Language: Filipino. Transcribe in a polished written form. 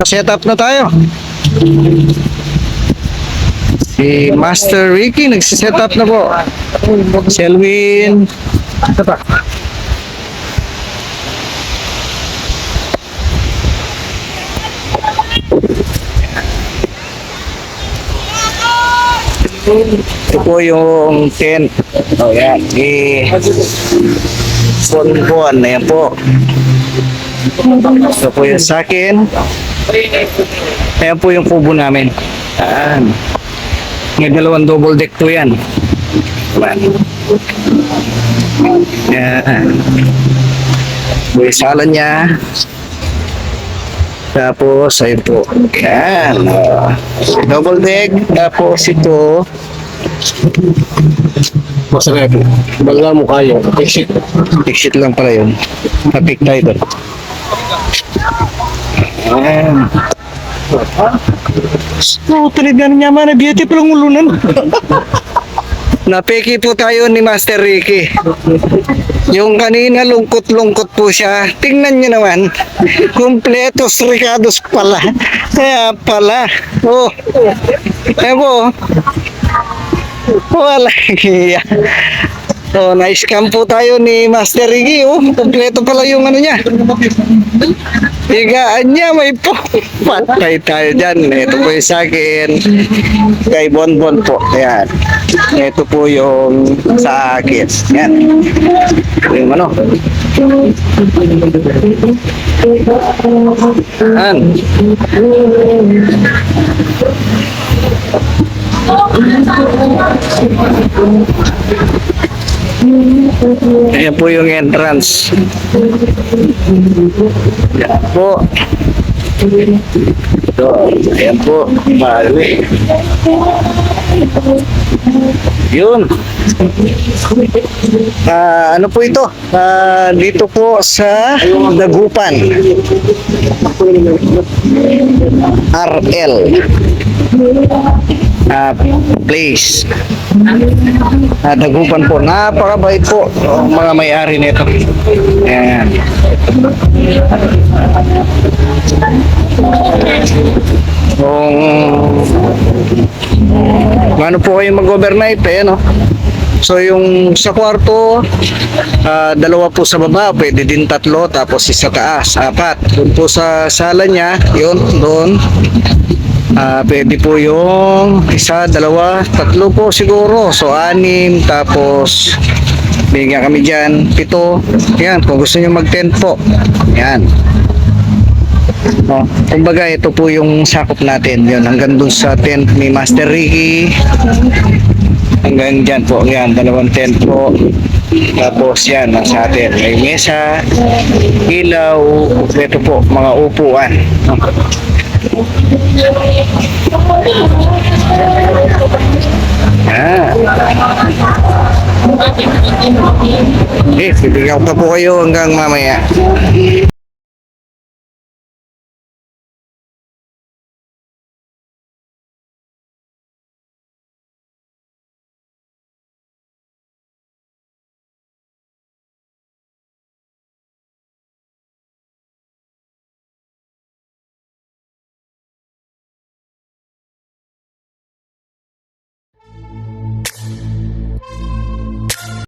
Set up na tayo. Si Master Ricky nagsiset up na po. Selwyn. Ito pa. Ito po yung tent. O yan. Buwan-buwan. Ayan po. Ito po yung sa akin. Ayan po yung kubo namin. Ayan. May dalawang double deck po yan. Ayan. May sala niya. Tapos, ayun po. Ayan. Double deck. Tapos ito. Masarap. Bangga mo kayo. Exit. Exit lang pala yun. Napik tayo doon. Ayan. So, talagang niya man na beauty palang ulunan. Napiki po tayo ni Master Ricky. Yung kanina lungkot-lungkot po siya. Tingnan niyo naman. Kompletos ricados pala. Kaya pala. Oh. Ayan po. Wala. So, na-scam po tayo ni Master Ricky. Oh, kompleto pala yung ano niya. Higaan niya, may po. Patay tayo dyan. Ito po yung sa akin. Kay Bonbon po. Ayan. Ito po yung sa akin. Ayan. Yung ano. Ayan. Ayan po yung entrance. Ayan po. Ito, ayan po. Mali. Yun. Ano po ito? Dito po sa Dagupan. RL. Place. Dagupan po. Napakabait po ang mga may-ari nito. Ayan. Kung ano po kayo mag-overnight, no? So yung sa kwarto, dalawa po sa baba, pwede din tatlo, tapos isa taas, apat. Doon po sa sala niya, yun, doon. Pwede po yung isa, dalawa, tatlo po siguro. So 6, tapos bigyan kami dyan, 7. Yan, kung gusto nyo mag-tent po. Yan. Kumbaga ito po yung sakop natin. Yun, hanggang dun sa tent ni Master Ricky. Hanggang dyan po. Yan, 2 tent po. Tapos yan, sa atin. May mesa, ilaw, ito po, mga upuan. Bibigyan ko po kayo hanggang mamaya.